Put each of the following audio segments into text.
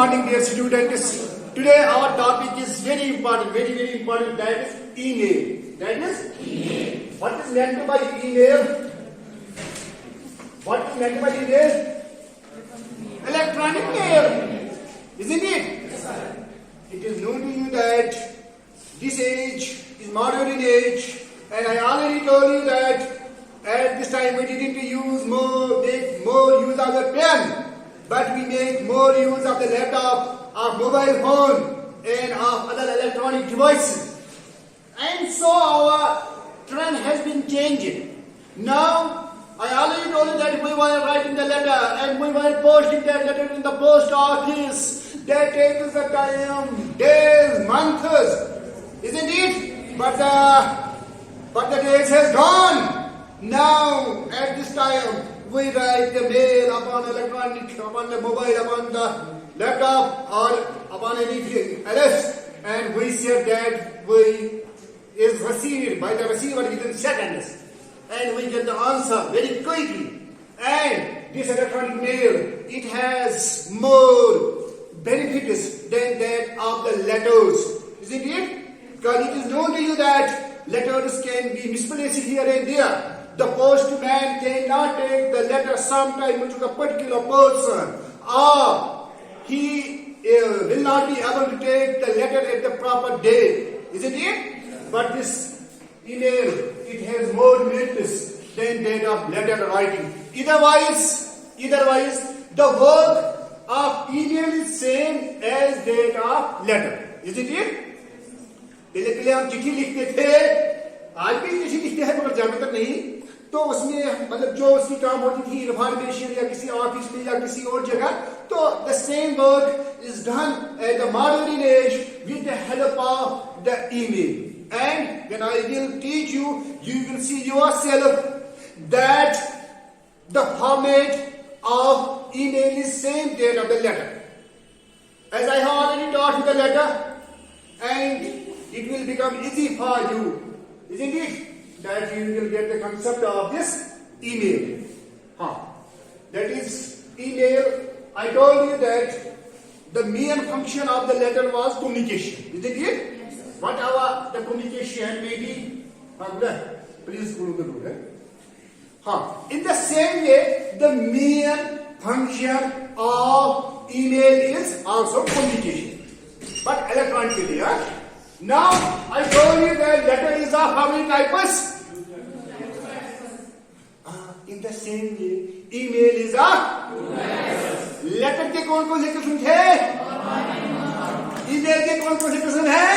morning, dear students. Today our topic is very important, very important. That is email. That is email. What is meant by email? What is meant by email? Electronic mail, isn't it? Yes, sir. It is known to you that this age is modern age, and I already told you that at this time we didn't make more use of the pen, but we make more use of the laptop, of mobile phone, and of other electronic devices. And so our trend has been changing. Now, I already told you that we were writing the letter and we were posting that letter in the post office. That takes the time, days, months, isn't it? But the days has gone. Now, at this time, we write the mail upon electronic, upon the mobile, upon the laptop, or upon anything else, and we say that we is received by the receiver within seconds, and we get the answer very quickly. And this electronic mail, it has more benefits than that of the letters, isn't it? Because it is known to you that letters can be misplaced here and there. The postman cannot take the letter sometime to the particular person, or he will not be able to take the letter at the proper date, isn't it? But this email, it has more benefits than that of letter writing. Otherwise, the work of email is same as that of letter, isn't it? पहले हम चिट्ठी लिखते थे, आज भी चिट्ठी लिखते हैं मगर ज्यादातर नहीं, तो उसमें मतलब जो उसकी काम होती थी इन्फॉर्मेशन या किसी ऑफिस में या किसी और जगह, तो the same work is done at the modern age with the help of the email. And when I will teach you, you will see yourself that the format of email is same that of the letter. As I have already taught you the letter, and it will become easy for you, isn't it? That you will get the concept of this email. That is email. I told you that the main function of the letter was communication, isn't it? Whatever the communication may be, please follow the rule. In the same way, the main function of email is also communication, but electronically. Now, I told you that letter is of how many types? In the same way, email is of letter के कौन-कौन से किस्म थे? email के कौन-कौन से किस्म हैं?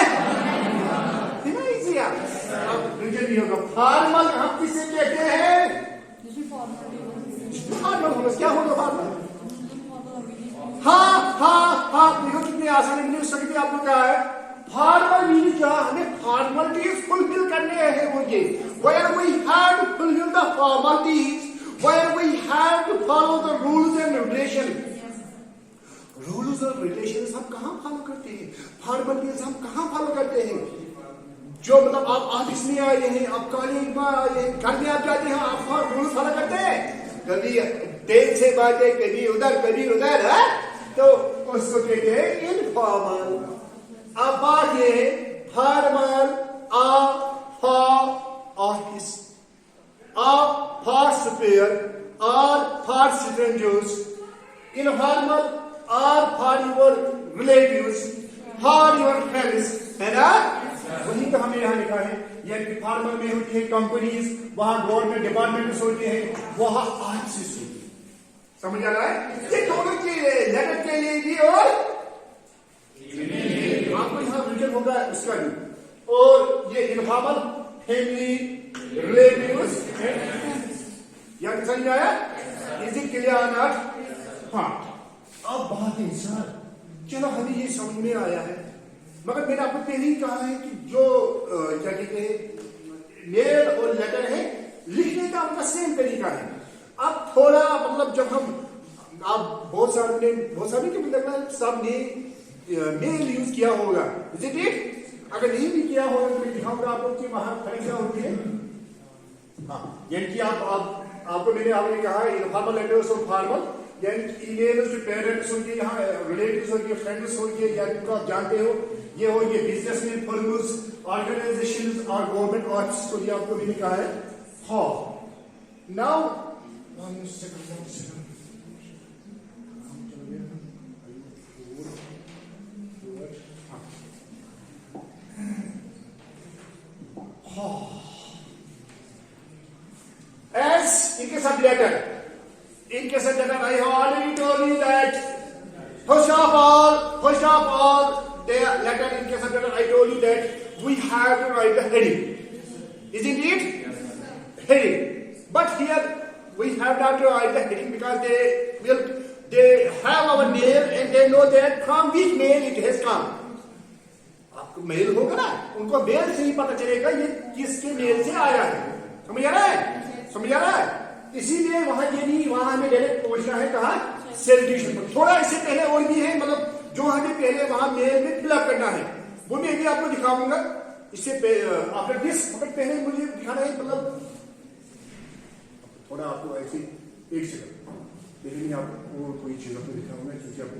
इतना easy है। अब रिजल्ट भी होगा। फॉर्मल हम किसे कहते हैं? फॉर्मल होगा। क्या होगा फॉर्मल? हाँ। देखो कितनी आसानी मिली सकती आपको क्या है? फॉर्मल मीनिंग क्या? हमें फॉर्मलिटीज फुलफिल करने हैं मुझे। Where we have to fulfill the formalities, where we have to follow the rules and regulations. Rules और रेगुलेशंस हम कहाँ फॉलो करते हैं? फॉर्मलिटीज हम कहाँ फॉलो करते हैं? जो मतलब आप ऑफिस में आए हैं, आप कॉलेज में आए हैं, घर में आप जाते हैं, आप रूल्स फॉलो करते हैं? कभी तेज से बातें, कभी उधर है, तो उसको कहते हैं इनफॉर्मल। अब बात ये है formal, for office, for superior, for strangers, informal, for your relatives, for your friends, है ना? वही तो हमें यहाँ लिखा है। ये फॉर्मल में होती है कंपनीज, वहां गवर्नमेंट डिपार्टमेंट्स होते हैं, वहां ऑफिस होती है। समझ आ रहा है? ये दोनों चीजें लेटर के लिए भी और आपको यहाँ रिटर्न होगा उसका भी, और ये इनफॉर्मल फैमिली रिलेटिव्स, यहाँ समझ आया? इज इट क्लियर और नॉट? अब बात है सर, चलो हमें ये समझ में आया है, मगर मैंने आपको पहले ही कहा है कि जो क्या कहते हैं मेल और लेटर है, लिखने का उनका सेम तरीका है। अब थोड़ा मतलब जब हम आप बहुत सारे के मतलब सबने मेल यूज किया होगा, इज इट? अगर नहीं भी किया होगा तो मैं दिखाऊंगा आपको कि वहां परीक्षा होती है। यानी कि आपको मैंने आपने कहा इनफॉर्मल लेटर्स और फॉर्मल, यानी कि ईमेल जो पेरेंट्स होंगे, यहाँ रिलेटिव्स होंगे, फ्रेंड्स होंगे, या जिनको आप जानते हो, ये होंगे बिजनेसमैन, फर्म्स, ऑर्गेनाइजेशंस और गवर्नमेंट ऑफिस, तो ये आपको मैंने कहा है hall. Now as in case of letter, I have already told you that first of all, the letter, in case of letter, I told you that we have to write the heading. Isn't it? Yes. Heading. But here we have not to write the heading because they have our mail and they know that from which mail it has come. आपको mail होगा ना, उनको mail से ही पता चलेगा ये किसके mail से आया है। समझ आ रहा है? समझ आ रहा है? इसीलिए वहां ये नहीं, वहां हमें डायरेक्ट पहुंचना है कहा सैल्यूटेशन पर। थोड़ा इससे पहले और भी है, मतलब जो हमें पहले वहां मेल में फिलअप करना है वो मैं भी आपको दिखाऊंगा। इससे आफ्टर दिस पहले मुझे दिखाना है, मतलब थोड़ा आपको ऐसे एक सेकंड पहले मैं आपको कोई चीज आपको दिखाऊंगा क्योंकि आपको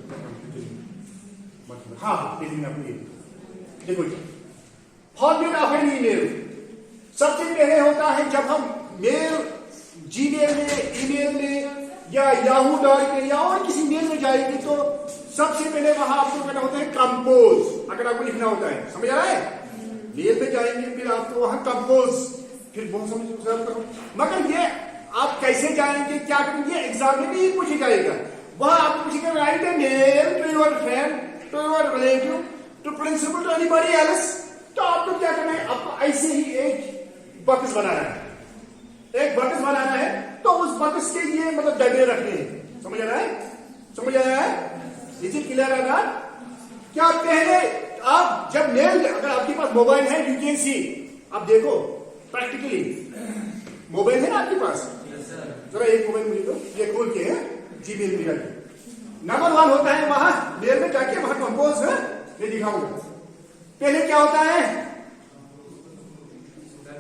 मतलब हाँ पहले मैं आपको देखो फॉर्मेट ऑफ एन ईमेल सबसे पहले होता है जब हम मेल जीमेल में, ईमेल में या याहू डॉट में या और किसी मेल में जाएंगे तो सबसे पहले वहां आपको करना होता है कंपोज। अगर आपको लिखना होता है, समझ आ रहा है? मेल पे जाएंगे फिर आपको वहां कंपोज, फिर बहुत समझ करो। मगर ये आप कैसे जाएंगे, क्या करेंगे, एग्जाम में नहीं पूछा जाएगा। वहां आपको पूछेगा write a mail to your friend, to your relative, to principal, to anybody else. तो आपको क्या करना है, आपको ऐसे ही एक बॉक्स बनाना है, एक बॉक्स बनाना है। तो उस बॉक्स के लिए मतलब डब्बे रखने हैं। समझ आ रहा है? समझ आ रहा है? इज इट क्लियर है? क्या पहले आप जब मेल, अगर आपके पास मोबाइल है यू कैन सी, आप देखो प्रैक्टिकली मोबाइल है ना आपके पास, जरा एक मोबाइल मुझे दो, ये खोल के है जीमेल मेरा। नंबर 1 होता है वहां मेल में जाके वहां कंपोज है, ये दिखाऊंगा। पहले क्या होता है,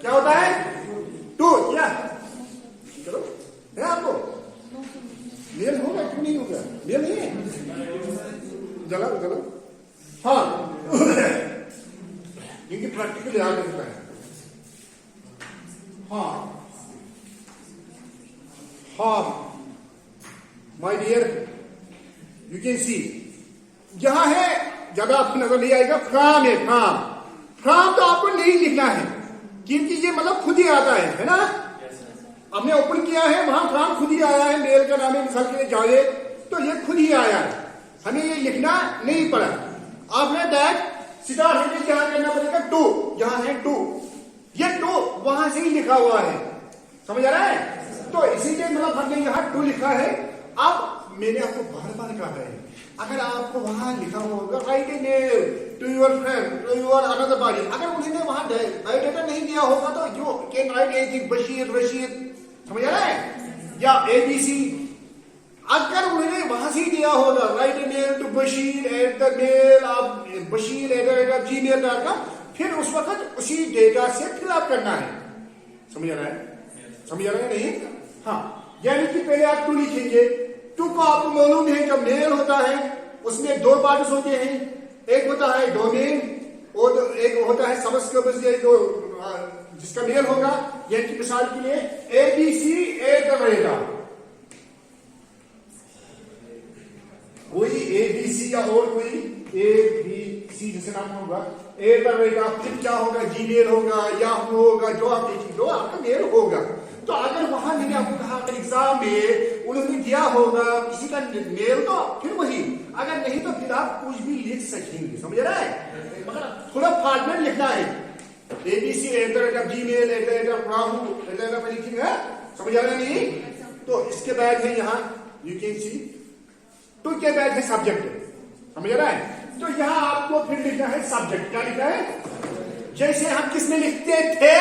क्या होता है टू, क्या चलो है आपको मेल होगा क्यों नहीं होगा, मेल नहीं है जला जला हाँ क्योंकि प्रैक्टिकल याद रखता है। हाँ हाँ my dear you can see यहां है जगह आपको नजर नहीं आएगा, फ्रॉम है, फ्रॉम तो आपको नहीं लिखना है क्योंकि ये मतलब खुद ही आता है ना। हमने ओपन किया है, वहां फ्रॉम खुद ही आया है, मेल का नाम है मिसाल के लिए जावेद, तो ये खुद ही आया है, हमें ये लिखना नहीं पड़ा। आफ्टर दैट स्टार्ट हेडिंग क्या करना पड़ेगा, टू, यहां है टू, ये टू वहां से ही लिखा हुआ है। समझ आ रहा है? तो इसीलिए मतलब हमने यहाँ टू लिखा है। अब मैंने आपको बार बार कहा है, अगर आपको वहां लिखा होगा write a mail to your friend, to your another body, अगर उन्होंने वहां बायोडाटा नहीं दिया होगा तो you can write anything, Bashir, Rashid, समझ आ रहा है, या एबीसी। अगर उन्होंने वहां से दिया होगा write a mail to Bashir at the mail of Bashir at gmail.com, फिर उस वक्त उसी डेटा से फिलअप करना है। समझ आ रहा है? समझ आ रहा है नहीं? हाँ, यानी कि पहले आप टू लिखेंगे। टू को आपको मालूम है जब मेल होता है उसमें दो पार्ट्स होते हैं, एक होता है डोमेन और एक होता है सबस्क्राइबर्स, जिसका मेल होगा। यानी कि मिसाल के लिए abc@, कोई एबीसी या और कोई एबीसी जैसे नाम होगा, फिर क्या होगा, जीमेल होगा, याहू होगा, जो आप देखेंगे तो आपका मेल होगा। तो अगर वहां मैंने आपको कहा अगर एग्जाम में उन्होंने दिया होगा किसी का मेल तो फिर वही, अगर नहीं तो फिर आप कुछ भी लिख सकेंगे। समझ रहा है? मगर थोड़ा फॉर्मेट लिखना है, abc@gmail लिखिंग है। समझ आ रहा नहीं? तो इसके बाद है यहाँ यू कैन सी टू के बाद है सब्जेक्ट। समझ रहा है? तो यहाँ आपको फिर लिखना है सब्जेक्ट। क्या लिखना है? जैसे हम किसमें लिखते थे,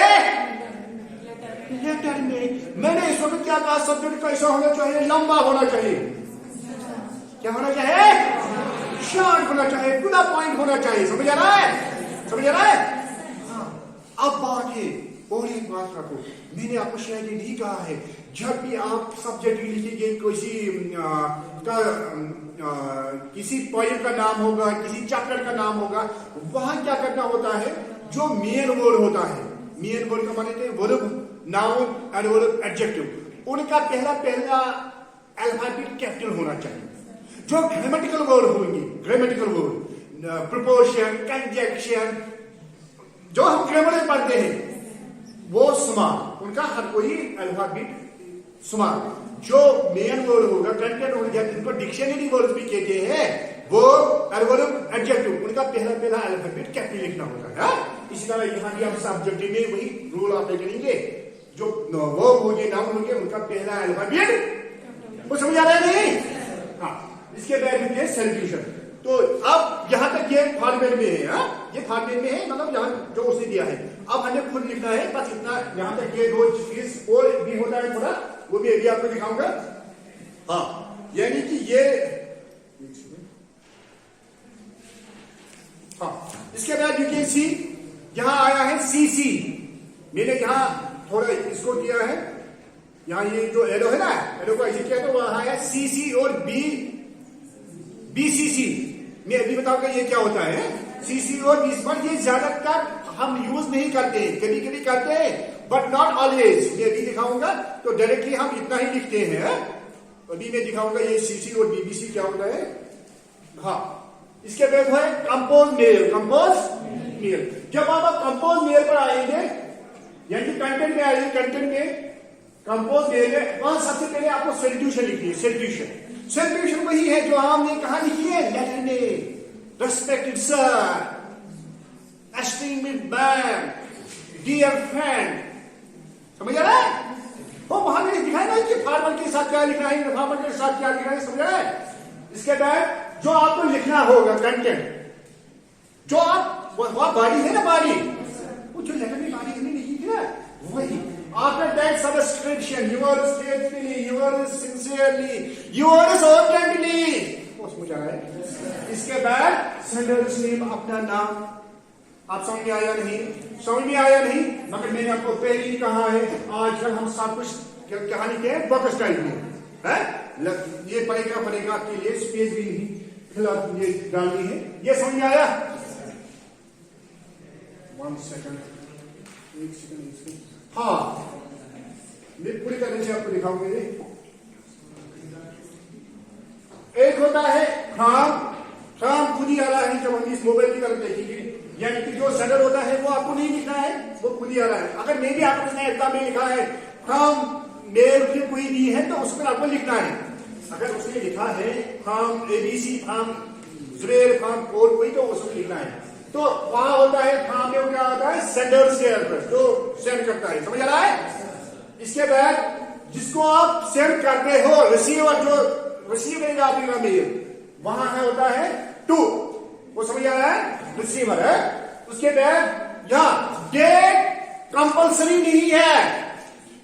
लेटर में। मैंने इस वक्त क्या कहा, सब्जेक्ट कैसा होना चाहिए, लंबा होना चाहिए। क्या होना चाहिए? शॉर्ट होना चाहिए, टू द पॉइंट होना चाहिए। समझ आ रहा है? समझ आ रहा है? अब बात है और एक बात रखो, मैंने आपको शायद ये नहीं कहा है, जब भी आप सब्जेक्ट लिखेंगे किसी उसका किसी पॉइंट का नाम होगा, किसी चैप्टर का नाम होगा, वहां क्या करना होता है, जो मेन वर्ड होता है, मेन वर्ड का माने verb, noun and verb, adjective, उनका पहला अल्फाबेट कैपिटल होना चाहिए। जो ग्रामेटिकल वर्ड होंगे, ग्रामेटिकल वर्ड, प्रोपोर्शन, कंजंक्शन, जो हम ग्रामर में पढ़ते हैं वो स्मॉल, उनका हर कोई अल्फाबेट स्मॉल। जो मेन वर्ड होगा, कंटेंट हो गया, जिनको डिक्शनरी वर्ड भी कहते हैं, वो वर्ब, एडजेक्टिव, उनका पहला अल्फाबेट कैपिटल लिखना होता है। इसी तरह यहाँ भी हम सब्जेक्ट में वही रूल अप्लाई करेंगे। जो वर्ब हो गए, नाउन हो गए, उनका पहला अल्फाबेट, वो समझ आ रहा है नहीं? हाँ, इसके बाद है सॉल्यूशन। तो अब यहां तक ये फॉर्मेट में है, ये फॉर्मेट में है, मतलब यहां जो उसने दिया है। अब हमें खुद लिखना है, बस इतना, यहां तक ये दो चीज और भी होता है थोड़ा, वो भी अभी आपको दिखाऊंगा। हाँ, यानी कि ये, हाँ, इसके बाद यू कैन सी यहां आया है सीसी। मैंने यहां थोड़ा इसको दिया है, यहां ये जो एरो है ना, एरो को ऐसे किया तो वहां है सीसी और बीसीसी। मैं अभी बताऊंगा ये क्या होता है, सीसी और बीसी, बट ये ज्यादातर हम यूज नहीं करते, कभी कभी करते हैं, बट नॉट ऑलवेज। मैं अभी दिखाऊंगा तो डायरेक्टली हम इतना ही लिखते हैं। अभी मैं दिखाऊंगा ये सीसी और बीबीसी क्या होता है। हाँ, इसके बाद है कंपोज मेल। कंपोज मेल, जब आप कंपोज मेल पर आएंगे, यानी कंटेंट में आएंगे, कंटेंट में कंपोज मेल में, वहां सबसे पहले आपको सॉल्यूशन लिखनी है। सॉल्यूशन, सॉल्यूशन वही है जो हमने कहा लिखी है लेटर में, respected sir, esteemed ma'am, dear friend, समझ आ रहा है? वो वहां मैंने दिखाया ना कि फार्मर के साथ क्या लिखना है, फार्मर के साथ क्या लिखना है, समझ आ रहा है? इसके बाद जो आपको लिखना होगा कंटेंट, जो आप बॉडी है ना, बॉडी, वो जो लेटर में बॉडी हमने लिखी थी ना, वही। After that subscription, yours faithfully, yours sincerely, yours urgently, वो समझ आ रहा है? इसके बाद सेंडर्स नेम, अपना नाम। आप समझ में आया नहीं? समझ में आया नहीं? मगर मैंने आपको पहले ही कहा है, आजकल हम सब कुछ कहानी के फोकस टाइप में है, ये पढ़ेगा आपके लिए स्पेस भी नहीं फिलहाल ये डालनी है। ये समझ में आया? 1 सेकंड, 1 सेकंड। हाँ, मैं पूरी तरह से आपको दिखाऊंगा। एक होता है फ्रॉम खुद ही आ रहा है, जब हम इस मोबाइल की तरफ देखेंगे, यानी कि जो सेंडर होता है वो आपको नहीं लिखना है, वो खुद ही आ रहा है। अगर मैं भी आपको उसने एग्जाम में लिखा है फ्रॉम मेल फिर कोई नहीं है, तो उस पर आपको लिखना है। अगर उसने लिखा है from ABC, from Zubair, from और कोई, तो उसमें लिखना है। तो वहां होता है फ्रॉम में क्या होता है, सेंडर से एड्रेस, जो सेंड करता है, समझ आ रहा है? इसके बाद जिसको आप सेंड करते हो, रिसीवर, जो रिसीव करेगा आपका मेल, वहां है होता है टू, वो समझ आ रहा है, रिसीवर है। उसके बाद यहां डेट कंपल्सरी नहीं है,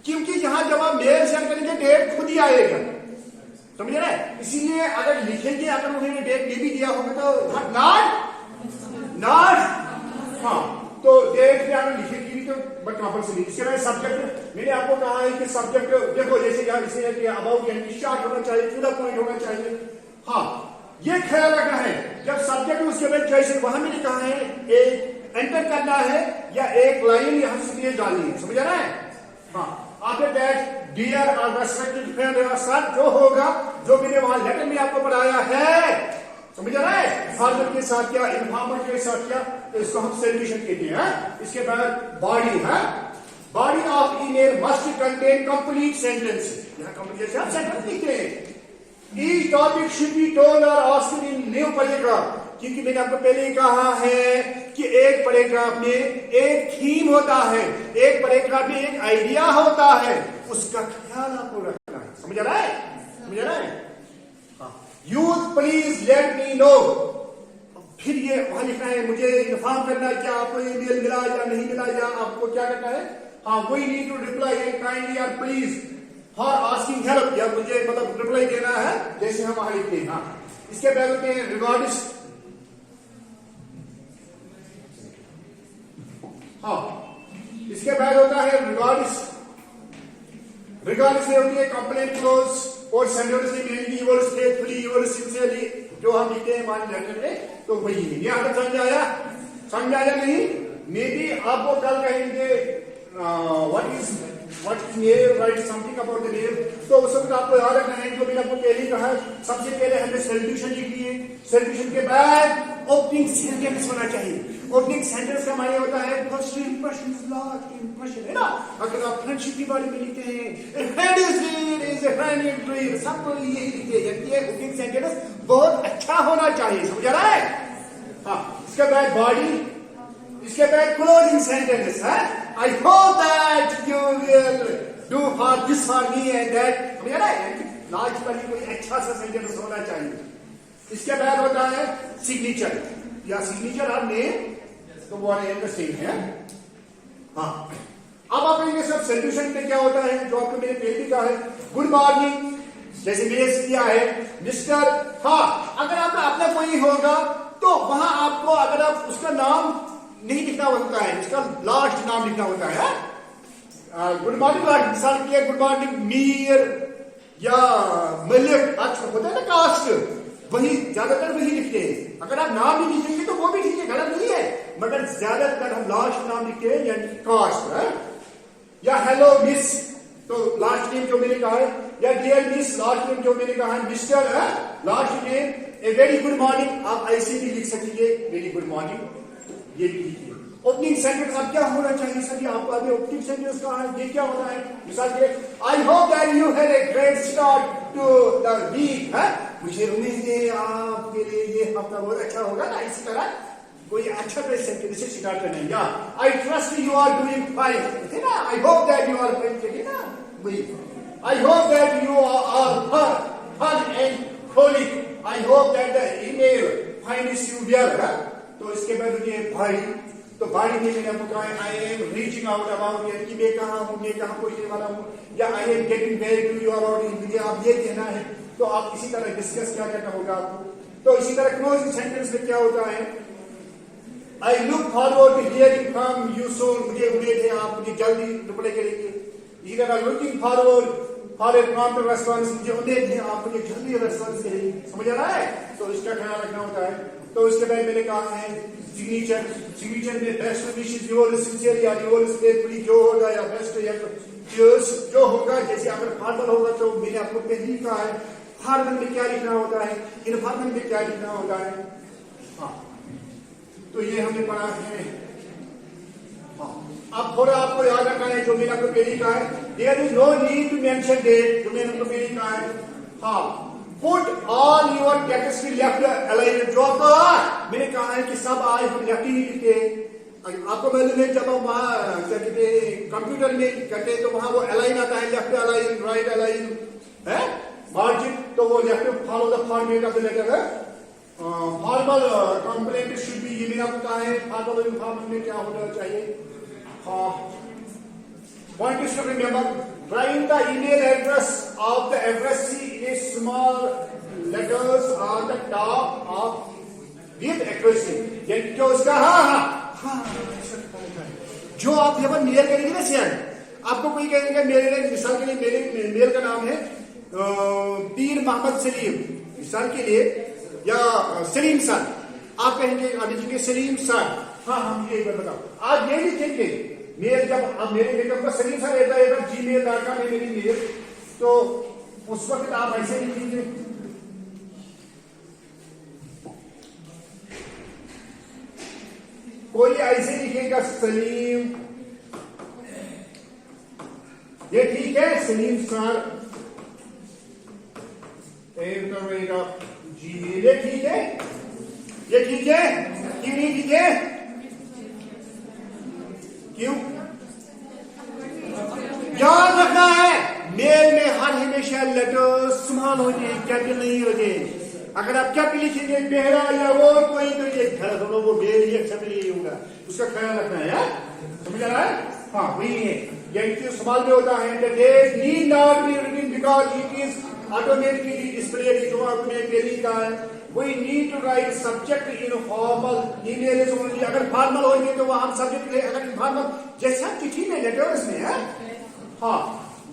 क्योंकि यहां जब आप मेल सेंड करेंगे डेट खुद ही आएगा, समझ रहे हैं? इसीलिए अगर लिखेंगे, अगर उन्होंने डेट नहीं भी दिया होगा तो नॉट, हाँ, तो डेट में अगर लिखेगी भी तो बट कंपल्सरी। इसके बाद सब्जेक्ट, मैंने आपको कहा है कि सब्जेक्ट देखो, जैसे यार इसे है कि अबाउट, यानी शॉर्ट होना चाहिए, टू द पॉइंट होना चाहिए। हाँ, ये ख्याल रखना है जब सब्जेक्ट उसके बाद जैसे वहां मैंने कहा है एक एंटर करना है या एक लाइन यहां से डालनी है, समझ आ रहा है? हाँ, आफ्टर दैट डियर और रेस्पेक्टेड फ्रेंड और सर, जो होगा, जो मैंने वहां लेटर में आपको पढ़ाया है, समझ आ रहा है? फार्मर के साथ क्या, इन्फॉर्मर के साथ क्या, तो इसको हम सॉल्यूशन कहते हैं। इसके बाद बॉडी है, body of email must contain complete sentence. यहां कंप्लीट आप सेंटेंस लिखते हैं। Each topic should be told और आस्क्ड इन न्यू पैराग्राफ, क्योंकि मैंने आपको पहले ही कहा है कि एक पैराग्राफ में एक थीम होता है, एक पैराग्राफ में एक आइडिया होता है, उसका ख्याल आपको रखना है, समझ आ रहा है? समझ आ रहा है? Youth please let me know, फिर ये वहां लिखना है, मुझे इन्फॉर्म करना है क्या आपको ईमेल मिला या नहीं मिला, या आपको क्या करना है। हाँ, we need to reply kindly और प्लीज फॉर आस्किंग हेल्प, या मुझे मतलब रिप्लाई देना है, जैसे हम वहां लिखते हैं। हाँ, इसके बाद होते हैं रिगार्ड्स। हाँ, इसके बाद होता है रिगार्ड्स। रिगार्ड्स में होती है कंप्लेंट क्लोज और सेंडर से mainly yours faithfully, yours sincerely, जो हम लिखते हैं हमारे लेटर में, तो वही है। यहाँ तक समझ आया नहीं? मे बी आपको कल कहेंगे what is name, write something about the name, तो उस वक्त आपको याद रखना है जो मैंने आपको पहले कहा है, सबसे पहले हमें सॉल्यूशन लिखनी है, सॉल्यूशन के बाद ओपनिंग सेंटेंस होना चाहिए। ओपनिंग सेंटेंस का माने होता है first impression is last impression, है ना? अगर आप फ्रेंडशिप के बारे में लिखते हैं, a friend is real, is a friend in real, सबको ये लिखिए, ये ओपनिंग सेंटेंस बहुत अच्छा होना चाहिए, समझ आ रहा है? हाँ, इसके बाद बॉडी, इसके बाद क्लोजिंग सेंटेंस है, I hope that you will do for this for me and that, समझ रहा है? लास्ट पर कोई अच्छा सा सेंटेंस होना चाहिए। इसके बाद होता है सिग्नेचर या सिग्नेचर और नेम, तो वो सेम है। हाँ, अब आप कहेंगे सर सोल्यूशन पे क्या होता है, जो आपको मेरे पेज में कहा है, गुड मॉर्निंग, जैसे मैंने किया है मिस्टर। हाँ, अगर आपका अपना कोई होगा तो वहां आपको अगर आप उसका नाम नहीं लिखना होता है, उसका लास्ट नाम लिखना होता है। गुड मॉर्निंग मिसाल के लिए गुड मॉर्निंग मीर या मलिक होता है ना कास्ट, वही ज्यादातर वही लिखते हैं। अगर आप नाम भी लिखेंगे तो वो भी ठीक है, गलत नहीं है, मगर ज्यादातर हम लास्ट नाम लिखते हैं यानी कास्ट है। या हेलो मिस, तो लास्ट नेम जो मैंने कहा है, या डियर मिस, लास्ट नेम जो मैंने कहा है मिस्टर है, last name. A very good morning आप ऐसे भी लिख सकेंगे, वेरी गुड मॉर्निंग, ये भी लिखिए। ओपनिंग सेंटेंस अब क्या होना चाहिए सर? आपको अभी ओपनिंग सेंटेंस कहा है, ये क्या होता है? मिसाल के I hope that you had a great start to the week, है, मुझे उम्मीद है आपके लिए ये हफ्ता बहुत अच्छा होगा ना। इसी तरह कोई अच्छा सेंटेंस से स्टार्ट करना है। या I trust you are doing fine, है ना? I hope that you are fine, है ना? वही I hope that you are fun and holy, I hope that the email finds you well, है। तो इसके बाद ये भाई, तो भाई में मैंने आपको कहा है I am reaching out about, कि मैं कहाँ हूँ, मैं कहाँ पहुंचने वाला हूँ, या I am getting very to you about, मुझे आप ये कहना है। तो आप इसी तरह डिस्कस क्या करना होगा आपको। तो इसी तरह क्लोजिंग सेंटेंस में क्या होता है, I look forward to hearing from you soon, मुझे उम्मीद है आप मुझे जल्दी रिप्लाई करेंगे। इसी तरह looking forward for a prompt response, मुझे उम्मीद है आप मुझे जल्दी रेस्पॉन्स करेंगे, समझ आ रहा है? तो इसका ख्याल रखना होता है। तो इसके बाद मैंने कहा है सिग्नेचर, सिग्नेचर में बेस्ट विशेस योर्स सिंसियरली या योर्स फेथफुली जो होगा, या बेस्ट या योर्स जो होगा। जैसे अगर फॉर्मल होगा तो मैंने आपको पहले ही कहा है फॉर्मल में क्या लिखना होता है, इनफॉर्मल में क्या लिखना होता है। हाँ, तो ये हमने पढ़ा है। हाँ, अब थोड़ा आपको याद रखना है जो मैंने आपको पहले कहा है, there is no need to mention date, जो मैंने आपको पहले कहा है। हाँ, Put all your text left aligned, जो आपको मैंने कहा है कि सब आज हम लेफ्ट ही लिखते हैं। आपको मालूम है जब हम वहाँ क्या कहते हैं कंप्यूटर में करते हैं तो वहाँ वो अलाइन आता है, लेफ्ट अलाइन, राइट अलाइन, है मार्जिन, तो वो left follow the format of the letter है। फॉर्मल कंप्लेंट शुड बी, ये मैंने आपको कहा है फॉर्मल और इनफॉर्मल में क्या होना चाहिए। Point is to remember, write the email address of the addressee in small letters on the top of with addressee, यानी कि उसका हाँ जो आप यहाँ पर मेल करेंगे ना शेयर, आपको कोई कहेंगे मेरे, मिसाल के लिए मेरे मेल का नाम है पीर मोहम्मद सलीम, मिसाल के लिए, या सलीम सर, आप कहेंगे लिखेंगे सलीम सर। हाँ हाँ, मुझे एक बार बताओ, आप ये लिखेंगे मेल, जब आप मेरे मेकअप का सलीम सा रहता है gmail.com में मेरी मेल, तो उस वक्त आप ऐसे लिखेंगे कोई ऐसे लिखेगा सलीम, ये ठीक है सलीम सर जीमेल, ये ठीक है, ये ठीक है, क्यों नहीं ठीक है, क्यों? याद रखना है मेल में हर हमेशा लेटर स्मॉल होते हैं, कैपिटल नहीं होते। अगर आप कैपिटल लिखेंगे बेहरा या वो कोई, तो ये गलत होगा, वो मेल ही अच्छा नहीं होगा, उसका ख्याल रखना है। समझ आ रहा है? हाँ वही है, ये स्मॉल में होता है। The date need not be written because it is automatically displayed, जो आपने पहले कहा है। We need to write subject in formal email is only, अगर फॉर्मल होंगे तो वहां हम सब्जेक्ट ले, अगर इनफॉर्मल जैसे हम चिट्ठी में लेटर्स में है। हाँ,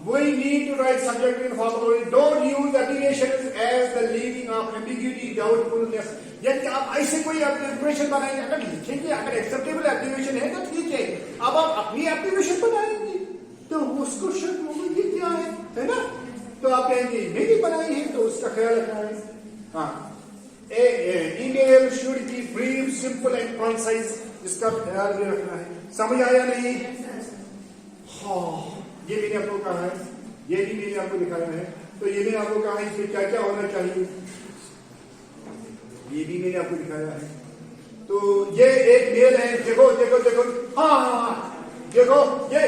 we need to write subject in formal. Don't use abbreviations as the leading of ambiguity, doubtfulness. यदि आप ऐसे कोई एप्लीकेशन बनाएंगे, अगर लिखेंगे, अगर एक्सेप्टेबल एप्लीकेशन है तो ठीक है। अब आप अपनी एप्लीकेशन बनाएंगे तो उसको शक होगा ये क्या है ना? तो आप कहेंगे मेरी बनाई है, तो उसका ख्याल रखना है। हाँ, email should be brief, simple and concise, इसका ख्याल भी रखना है। समझ आया नहीं? हाँ, ये मैंने आपको कहा है, ये भी मैंने आपको दिखाया है। तो ये मैंने आपको कहा है इसमें क्या क्या होना चाहिए, ये भी मैंने आपको दिखाया है। तो ये एक मेल है, देखो देखो देखो, हाँ देखो, ये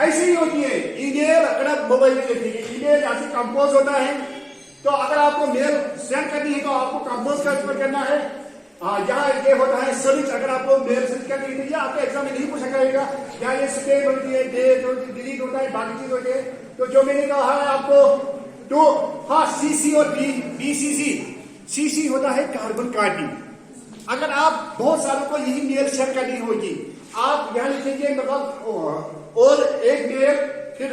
ऐसी ही होती है ईमेल। अगर आप मोबाइल में लिखेंगे, ईमेल ऐसे कंपोज होता है। तो अगर आपको मेल सेंड करनी है तो आपको कंपोज का इस्तेमाल करना है। यहाँ ये होता है सर्च, अगर आपको मेल सेंड करनी है, आपके एग्जाम में नहीं पूछा जाएगा। यहाँ ये स्पेल होती है, डेट होती है, डिलीट होता है, बाकी चीज होती है। तो जो मैंने कहा है आपको, तो हाँ, सीसी और बीसीसी। सीसी होता है कार्बन कॉपी। अगर आप बहुत सारों को यही मेल शेयर करनी होगी, आप यहाँ लिखेंगे मतलब और एक मेल, फिर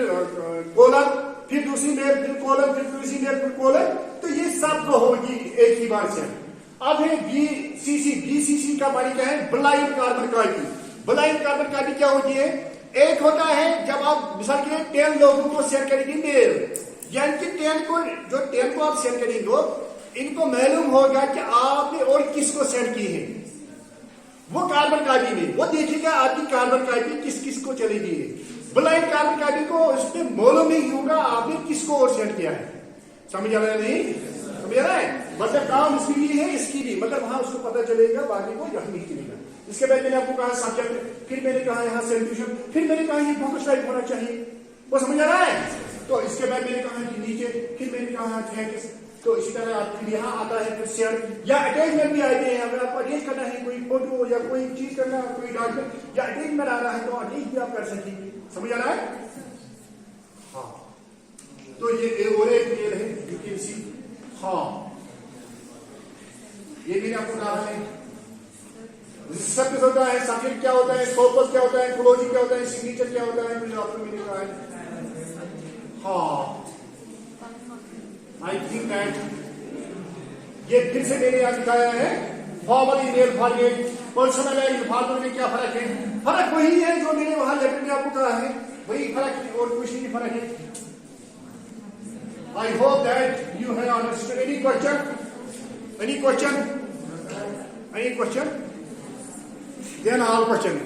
कॉलम, फिर दूसरी मेल, फिर कॉलम, फिर दूसरी मेल, फिर कॉलम, तो ये सब होगी एक ही बार से। अब है बीसीसी। बीसीसी का मानी क्या है? Blind carbon copy. Blind carbon copy क्या होती है? एक होता है जब आप मिसाल के 10 लोगों को शेयर करेंगे मेल, यानी कि 10 को आप शेयर करेंगे, इनको मालूम होगा कि आपने और किसको सेंड की है। वो कार्बन कॉपी में वो देखिएगा आपकी कार्बन कॉपी किस किस को चलेगी है। ब्लाइंड कार्बन कॉपी को उसमें मालूम नहीं होगा आपने किसको और सेंड किया है। समझ आ रहा है? नहीं समझ आ रहा है? मतलब काम इसकी भी है, इसकी भी, मतलब हाँ उसको पता चलेगा, बाकी को यहाँ नहीं चलेगा। इसके बाद मैंने आपको कहा सब्जेक्ट, फिर मैंने कहा यहाँ सॉल्यूशन, फिर मैंने कहा ये फोकस टाइप होना चाहिए। वो समझ आ रहा है? तो इसके बाद मैंने कहा कि नीचे, फिर मैंने कहा थैंक्स। तो इसी तरह आप फिर यहाँ आता है, फिर शेयर या अटैचमेंट भी आते हैं। अगर आपको अटैच करना है कोई फोटो या कोई चीज करना है, कोई डॉक्यूमेंट या अटैचमेंट आ रहा है, तो अटैच भी आप कर सकेंगे। समझ आ रहा है? हाँ, तो ये और एक मेल है, यू कैन सी। हाँ, ये मैंने आपको कहा है सब कुछ होता है। सब्जेक्ट क्या होता है, पर्पस क्या होता है, क्लोजिंग क्या होता है, सिग्नेचर क्या होता है, मुझे आपको मैंने कहा है। हाँ, आई थिंक दैट ये फिर से मैंने यहाँ दिखाया है। फॉर्मल ईमेल फॉर्मेट, पर्सनल है, इनफॉर्मल में क्या फर्क है? फर्क वही है जो मैंने वहां लेटर में आपको कहा है, वही फर्क है और कुछ नहीं फर्क है। I hope that you have understood. Any question? Any question? Any question? Then all question.